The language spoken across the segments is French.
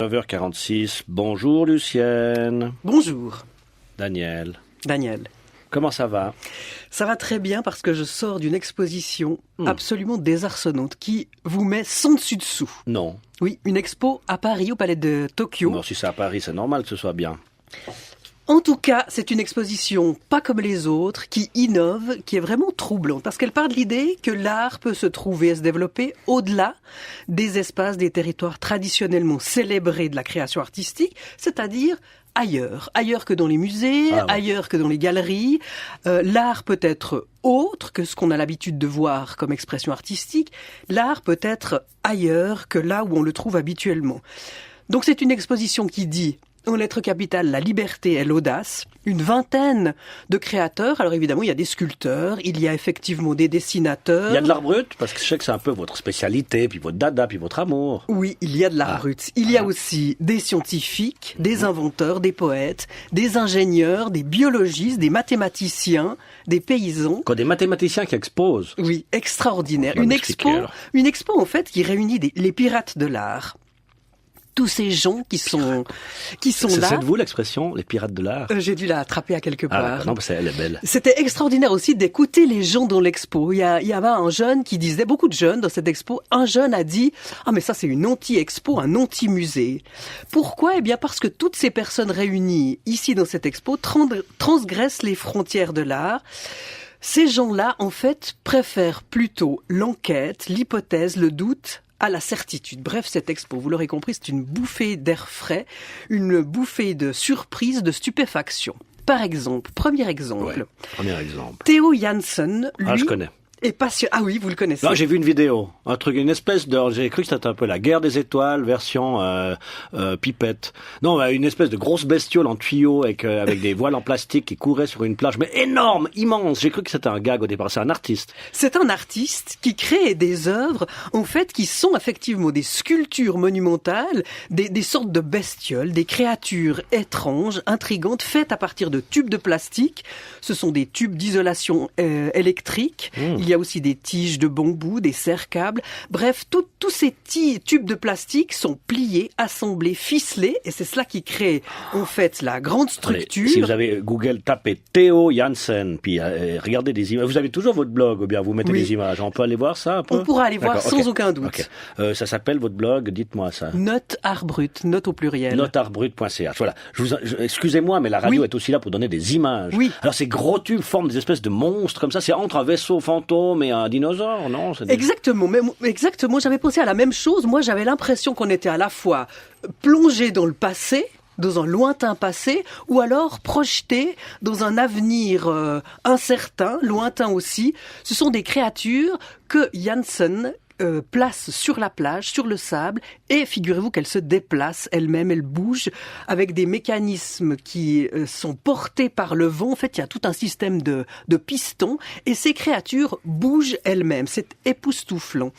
9h46, bonjour Lucienne. Bonjour. Daniel. Comment ça va? Ça va très bien parce que je sors d'une exposition absolument désarçonnante qui vous met sans dessus-dessous. Non. Oui, une expo à Paris, au Palais de Tokyo. Non, si c'est à Paris, c'est normal que ce soit bien. En tout cas, c'est une exposition pas comme les autres, qui innove, qui est vraiment troublante, parce qu'elle part de l'idée que l'art peut se trouver et se développer au-delà des espaces, des territoires traditionnellement célébrés de la création artistique, c'est-à-dire ailleurs que dans les musées, ailleurs que dans les galeries. L'art peut être autre que ce qu'on a l'habitude de voir comme expression artistique. L'art peut être ailleurs que là où on le trouve habituellement. Donc c'est une exposition qui dit en lettres capitales, la liberté et l'audace, une vingtaine de créateurs. Alors évidemment, il y a des sculpteurs, il y a effectivement des dessinateurs. Il y a de l'art brut, parce que je sais que c'est un peu votre spécialité, puis votre dada, puis votre amour. Oui, il y a de l'art brut. Il y a aussi des scientifiques, des inventeurs, des poètes, des ingénieurs, des biologistes, des mathématiciens, des paysans. Des mathématiciens qui exposent. Oui, extraordinaire. Une expo en fait qui réunit les pirates de l'art. Tous ces gens qui sont là. C'est de vous l'expression, les pirates de l'art? J'ai dû la attraper à quelque part. Non, parce qu'elle est belle. C'était extraordinaire aussi d'écouter les gens dans l'expo. Il y avait un jeune qui disait, beaucoup de jeunes dans cette expo, un jeune a dit, mais ça c'est une anti-expo, un anti-musée. Pourquoi? Eh bien parce que toutes ces personnes réunies ici dans cette expo transgressent les frontières de l'art. Ces gens-là, en fait, préfèrent plutôt l'enquête, l'hypothèse, le doute, à la certitude. Bref, cette expo, vous l'aurez compris, c'est une bouffée d'air frais, une bouffée de surprise, de stupéfaction. Par exemple, premier exemple. Theo Jansen, lui, je connais. est passionné. Ah oui, vous le connaissez. Non, j'ai vu une vidéo, une espèce de, j'ai cru que c'était un peu la guerre des étoiles version pipette. Non, une espèce de grosse bestiole en tuyau avec des voiles en plastique qui courait sur une plage, mais énorme, immense. J'ai cru que c'était un gag au départ. C'est un artiste. C'est un artiste qui crée des œuvres, en fait, qui sont effectivement des sculptures monumentales, des sortes de bestioles, des créatures étranges, intrigantes, faites à partir de tubes de plastique. Ce sont des tubes d'isolation électrique. Il y a aussi des tiges de bambou, des serre-câbles. Bref, tous ces tubes de plastique sont pliés, assemblés, ficelés, et c'est cela qui crée, en fait, la grande structure. Allez, si vous avez Google, tapez Theo Jansen, puis regardez des images. Vous avez toujours votre blog, ou bien vous mettez des images. On peut aller voir ça un peu? On pourra aller voir sans aucun doute. Ça s'appelle votre blog, dites-moi ça. Note Art Brut, note au pluriel. Noteartbrut.ch. Voilà. Excusez-moi, mais la radio est aussi là pour donner des images. Oui. Alors ces gros tubes forment des espèces de monstres comme ça. C'est entre un vaisseau fantôme et un dinosaure, non? Exactement. J'avais pensé à la même chose. Moi, j'avais l'impression qu'on était à la fois plongé dans le passé, dans un lointain passé, ou alors projeté dans un avenir incertain, lointain aussi. Ce sont des créatures que Jansen place sur la plage, sur le sable, et figurez-vous qu'elle se déplace elle-même, elle bouge avec des mécanismes qui sont portés par le vent. En fait, il y a tout un système de pistons, et ces créatures bougent elles-mêmes. C'est époustouflant.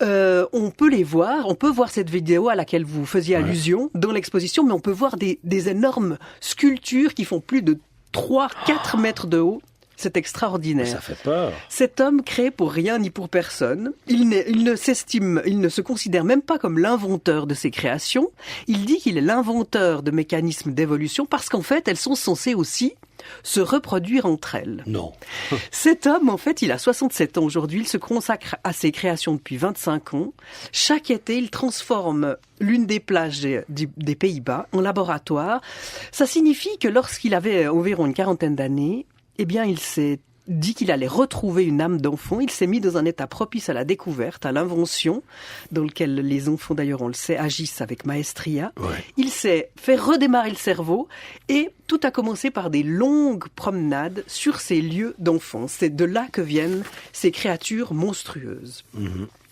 On peut les voir, on peut voir cette vidéo à laquelle vous faisiez allusion dans l'exposition, mais on peut voir des énormes sculptures qui font plus de 3-4 mètres de haut. C'est extraordinaire. Ça fait peur. Cet homme crée pour rien ni pour personne. Il ne se considère même pas comme l'inventeur de ses créations. Il dit qu'il est l'inventeur de mécanismes d'évolution parce qu'en fait, elles sont censées aussi se reproduire entre elles. Non. Cet homme, en fait, il a 67 ans aujourd'hui. Il se consacre à ses créations depuis 25 ans. Chaque été, il transforme l'une des plages des Pays-Bas en laboratoire. Ça signifie que lorsqu'il avait environ une quarantaine d'années, eh bien, il s'est dit qu'il allait retrouver une âme d'enfant. Il s'est mis dans un état propice à la découverte, à l'invention, dans lequel les enfants, d'ailleurs, on le sait, agissent avec maestria. Ouais. Il s'est fait redémarrer le cerveau et tout a commencé par des longues promenades sur ces lieux d'enfance. C'est de là que viennent ces créatures monstrueuses.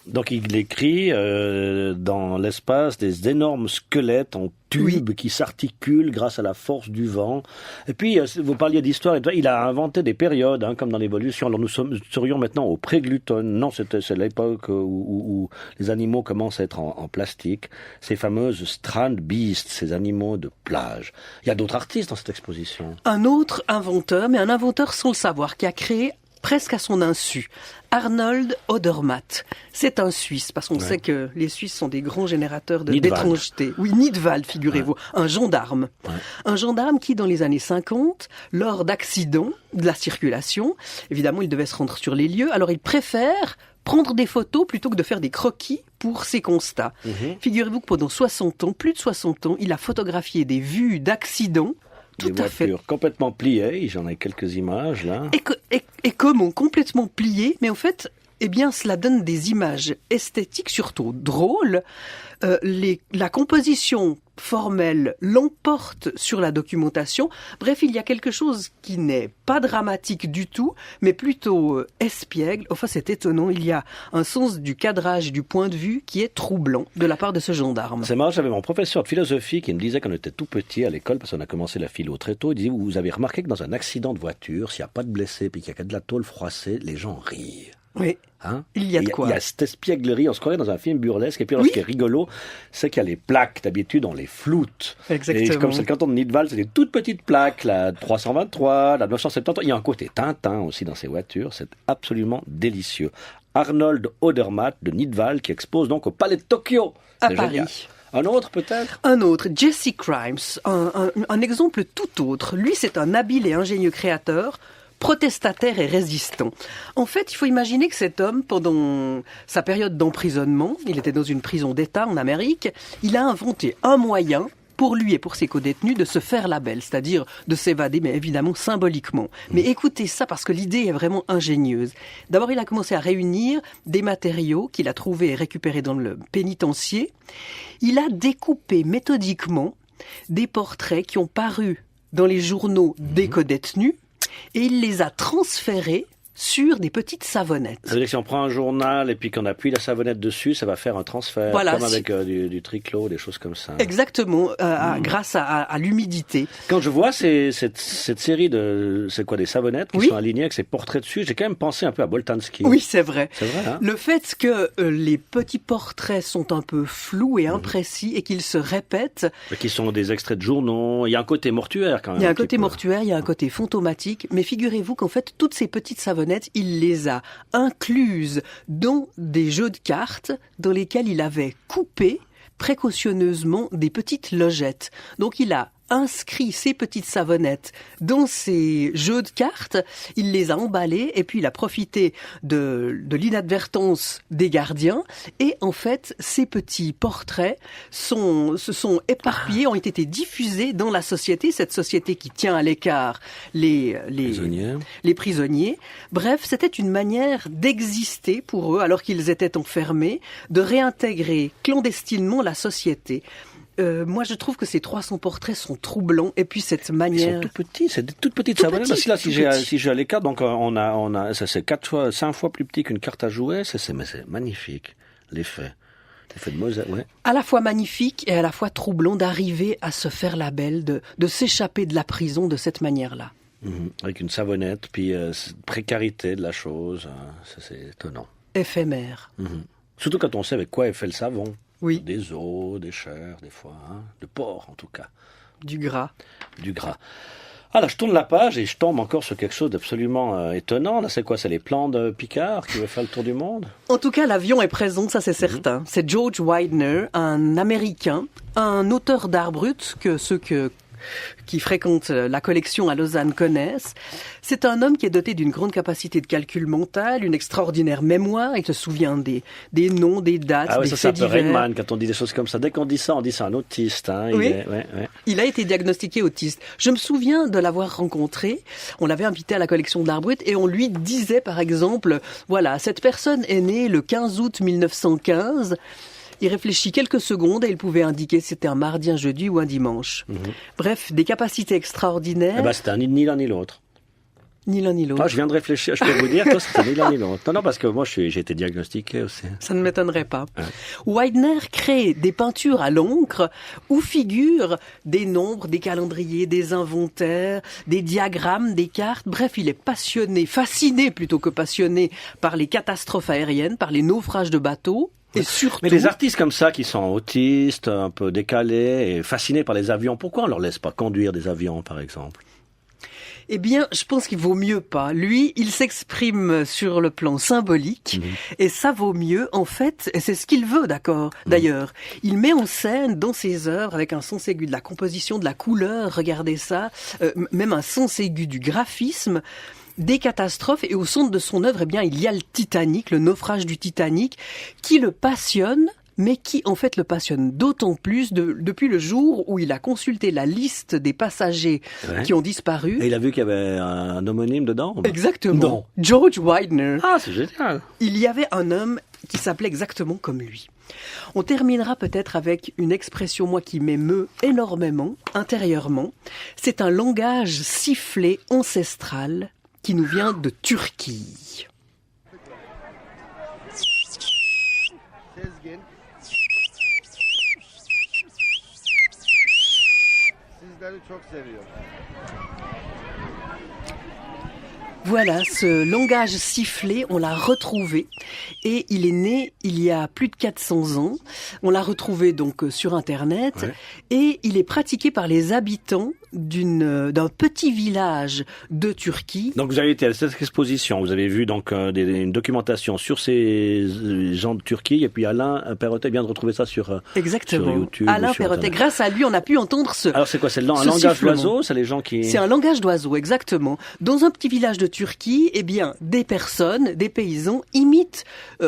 Donc il écrit dans l'espace des énormes squelettes en tubes qui s'articulent grâce à la force du vent. Et puis, vous parliez d'histoire, il a inventé des périodes, comme dans l'évolution. Alors nous serions maintenant au pré-Glutton. Non, c'est l'époque où les animaux commencent à être en plastique. Ces fameuses strand beasts, ces animaux de plage. Il y a d'autres artistes dans cette exposition. Un autre inventeur, mais un inventeur sans le savoir, qui a créé presque à son insu. Arnold Odermatt, c'est un Suisse, parce qu'on sait que les Suisses sont des grands générateurs d'étrangeté. Oui, Nidwald, figurez-vous, un gendarme. Ouais. Un gendarme qui, dans les années 50, lors d'accidents de la circulation, évidemment, il devait se rendre sur les lieux, alors il préfère prendre des photos plutôt que de faire des croquis pour ses constats. Figurez-vous que pendant 60 ans, plus de 60 ans, il a photographié des vues d'accidents. Tout des voitures complètement pliées, j'en ai quelques images là. Et comment complètement pliées, mais en fait, eh bien, cela donne des images esthétiques, surtout drôles. La composition formelle l'emporte sur la documentation. Bref, il y a quelque chose qui n'est pas dramatique du tout, mais plutôt espiègle. Enfin, c'est étonnant. Il y a un sens du cadrage, du point de vue qui est troublant de la part de ce gendarme. C'est marrant, j'avais mon professeur de philosophie qui me disait quand on était tout petit à l'école, parce qu'on a commencé la philo très tôt, il disait, vous avez remarqué que dans un accident de voiture, s'il n'y a pas de blessés puis qu'il y a que de la tôle froissée, les gens rient. Oui. Hein, il y a de quoi. Il y a cette espièglerie, on se croirait dans un film burlesque. Et puis, alors, ce qui est rigolo, c'est qu'il y a les plaques. D'habitude, on les floute. Exactement. Et comme c'est le canton de Nidwald, c'est des toutes petites plaques, la 323, la 973. Il y a un côté Tintin aussi dans ces voitures. C'est absolument délicieux. Arnold Odermatt de Nidwald qui expose donc au Palais de Tokyo. À Paris. Génial. Un autre peut-être ? Un autre, Jesse Crimes, un exemple tout autre. Lui, c'est un habile et ingénieux créateur, protestataire et résistant. En fait, il faut imaginer que cet homme, pendant sa période d'emprisonnement, il était dans une prison d'État en Amérique, il a inventé un moyen pour lui et pour ses codétenus de se faire la belle, c'est-à-dire de s'évader, mais évidemment symboliquement. Mais écoutez ça parce que l'idée est vraiment ingénieuse. D'abord, il a commencé à réunir des matériaux qu'il a trouvés et récupérés dans le pénitencier. Il a découpé méthodiquement des portraits qui ont paru dans les journaux des codétenus et il les a transférés sur des petites savonnettes. Ça veut dire que si on prend un journal et puis qu'on appuie la savonnette dessus, ça va faire un transfert, voilà, comme avec du triclo, des choses comme ça. Exactement, grâce à l'humidité. Quand je vois cette série de, c'est quoi, des savonnettes qui sont alignées avec ces portraits dessus, j'ai quand même pensé un peu à Boltanski. Oui, c'est vrai. C'est vrai, hein? Le fait que les petits portraits sont un peu flous et imprécis et qu'ils se répètent. Et qui sont des extraits de journaux. Il y a un côté mortuaire quand même. Il y a un côté mortuaire, il y a un côté fantomatique, mais figurez-vous qu'en fait, toutes ces petites savonnettes, il les a incluses dans des jeux de cartes dans lesquels il avait coupé précautionneusement des petites logettes. Donc il a inscrit ces petites savonnettes dans ces jeux de cartes, il les a emballées et puis il a profité de l'inadvertance des gardiens et en fait ces petits portraits se sont éparpillés, ont été diffusés dans la société, cette société qui tient à l'écart les prisonniers. Bref, c'était une manière d'exister pour eux alors qu'ils étaient enfermés, de réintégrer clandestinement la société. Moi, je trouve que ces 300 portraits sont troublants. Et puis, cette manière... Ils sont tout petits, c'est des toutes petites savonnettes. Parce que là, si j'ai les cartes, donc ça c'est 5 fois plus petit qu'une carte à jouer. Mais c'est magnifique, l'effet. L'effet de Mozart, ouais. À la fois magnifique et à la fois troublant d'arriver à se faire la belle, de s'échapper de la prison de cette manière-là. Avec une savonnette, puis précarité de la chose, c'est étonnant. Éphémère. Surtout quand on sait avec quoi est fait le savon. Oui. Des os, des chairs, des fois, de porc en tout cas. Du gras. Du gras. Alors, je tourne la page et je tombe encore sur quelque chose d'absolument étonnant. Là, c'est quoi? C'est les plans de Picard qui veut faire le tour du monde? En tout cas, l'avion est présent, ça c'est certain. C'est George Widener, un Américain, un auteur d'art brut que ceux qui fréquentent la collection à Lausanne connaissent. C'est un homme qui est doté d'une grande capacité de calcul mental, une extraordinaire mémoire. Il se souvient des noms, des dates, des faits divers. C'est un peu Rayman quand on dit des choses comme ça. Dès qu'on dit ça, on dit c'est un autiste. Oui. Il a été diagnostiqué autiste. Je me souviens de l'avoir rencontré. On l'avait invité à la collection d'art brut et on lui disait par exemple, voilà, cette personne est née le 15 août 1915. Il réfléchit quelques secondes et il pouvait indiquer si c'était un mardi, un jeudi ou un dimanche. Bref, des capacités extraordinaires. C'était ni l'un ni l'autre. Ni l'un ni l'autre. Je viens de réfléchir, je peux vous dire, toi, c'était ni l'un ni l'autre. Non, parce que moi, j'ai été diagnostiqué aussi. Ça ne m'étonnerait pas. Widener crée des peintures à l'encre où figurent des nombres, des calendriers, des inventaires, des diagrammes, des cartes. Bref, il est passionné, fasciné plutôt que passionné par les catastrophes aériennes, par les naufrages de bateaux. Et surtout... Mais les artistes comme ça, qui sont autistes, un peu décalés et fascinés par les avions, pourquoi on leur laisse pas conduire des avions, par exemple? Eh bien, je pense qu'il vaut mieux pas. Lui, il s'exprime sur le plan symbolique, et ça vaut mieux, en fait, et c'est ce qu'il veut, d'accord. D'ailleurs, il met en scène dans ses œuvres, avec un sens aigu de la composition, de la couleur, regardez ça, même un sens aigu du graphisme, des catastrophes, et au centre de son œuvre, eh bien, il y a le Titanic, le naufrage du Titanic, qui le passionne, mais qui en fait le passionne d'autant plus depuis le jour où il a consulté la liste des passagers qui ont disparu. Et il a vu qu'il y avait un homonyme dedans? Exactement. Non. George Widener. Ah, c'est génial. Il y avait un homme qui s'appelait exactement comme lui. On terminera peut-être avec une expression, moi, qui m'émeut énormément, intérieurement. C'est un langage sifflé ancestral qui nous vient de Turquie. Sizleri çok seviyor. Voilà, ce langage sifflé, on l'a retrouvé et il est né il y a plus de 400 ans. On l'a retrouvé donc sur Internet et il est pratiqué par les habitants d'un petit village de Turquie. Donc vous avez été à cette exposition, vous avez vu donc une documentation sur ces gens de Turquie et puis Alain Perrotet vient de retrouver ça sur YouTube. Alain Perrotet, grâce à lui, on a pu entendre ce Alors c'est quoi, c'est un langage d'oiseau, c'est les gens qui... C'est un langage d'oiseau, exactement. Dans un petit village de Turquie, eh bien, des personnes, des paysans imitent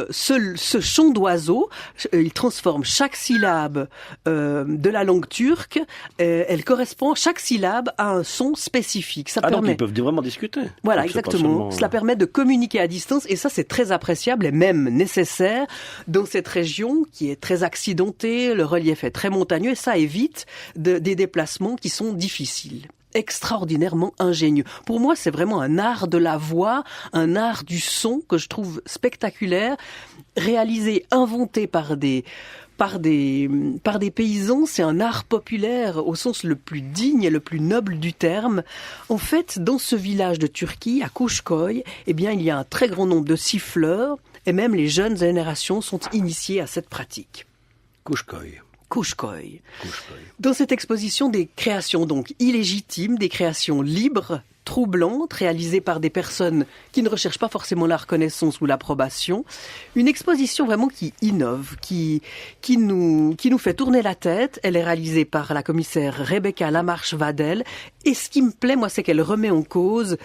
ce chant d'oiseau. Ils transforment chaque syllabe de la langue turque. Elle correspond, chaque syllabe à un son spécifique. Ça permet... donc ils peuvent vraiment discuter. Voilà, donc, exactement. Cela permet de communiquer à distance et ça, c'est très appréciable et même nécessaire dans cette région qui est très accidentée, le relief est très montagneux et ça évite des déplacements qui sont difficiles. Extraordinairement ingénieux. Pour moi, c'est vraiment un art de la voix, un art du son que je trouve spectaculaire, réalisé, inventé par des paysans. C'est un art populaire au sens le plus digne et le plus noble du terme. En fait, dans ce village de Turquie, à Kuşköy, eh bien, il y a un très grand nombre de siffleurs et même les jeunes générations sont initiées à cette pratique. Kuşköy. Kuşköy. Dans cette exposition, des créations donc illégitimes, des créations libres, troublantes, réalisées par des personnes qui ne recherchent pas forcément la reconnaissance ou l'approbation. Une exposition vraiment qui innove, qui nous fait tourner la tête. Elle est réalisée par la commissaire Rebecca Lamarche-Vadel. Et ce qui me plaît, moi, c'est qu'elle remet en cause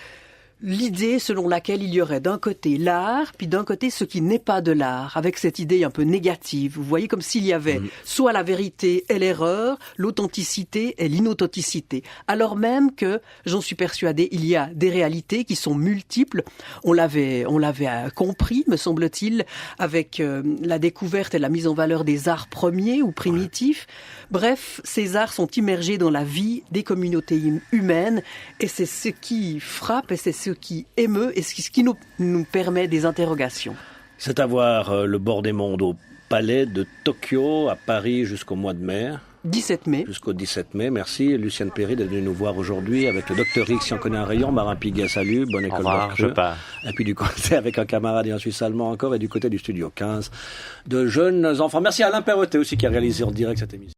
l'idée selon laquelle il y aurait d'un côté l'art, puis d'un côté ce qui n'est pas de l'art, avec cette idée un peu négative. Vous voyez, comme s'il y avait soit la vérité et l'erreur, l'authenticité et l'inauthenticité. Alors même que, j'en suis persuadée, il y a des réalités qui sont multiples. On l'avait compris, me semble-t-il, avec la découverte et la mise en valeur des arts premiers ou primitifs. Bref, ces arts sont immergés dans la vie des communautés humaines et c'est ce qui frappe et c'est ce qui émeut et ce qui nous permet des interrogations. C'est à voir le bord des mondes au Palais de Tokyo, à Paris jusqu'au mois de mai. 17 mai. Jusqu'au 17 mai. Merci Lucienne Perry d'être venue nous voir aujourd'hui avec le Dr X, si on connaît un rayon, Marin Piguet, salut, bonne école d'Orcreux. Et puis du côté avec un camarade et un Suisse allemand encore, et du côté du studio 15 de jeunes enfants. Merci à Alain Perrotet aussi qui a réalisé en direct cette émission.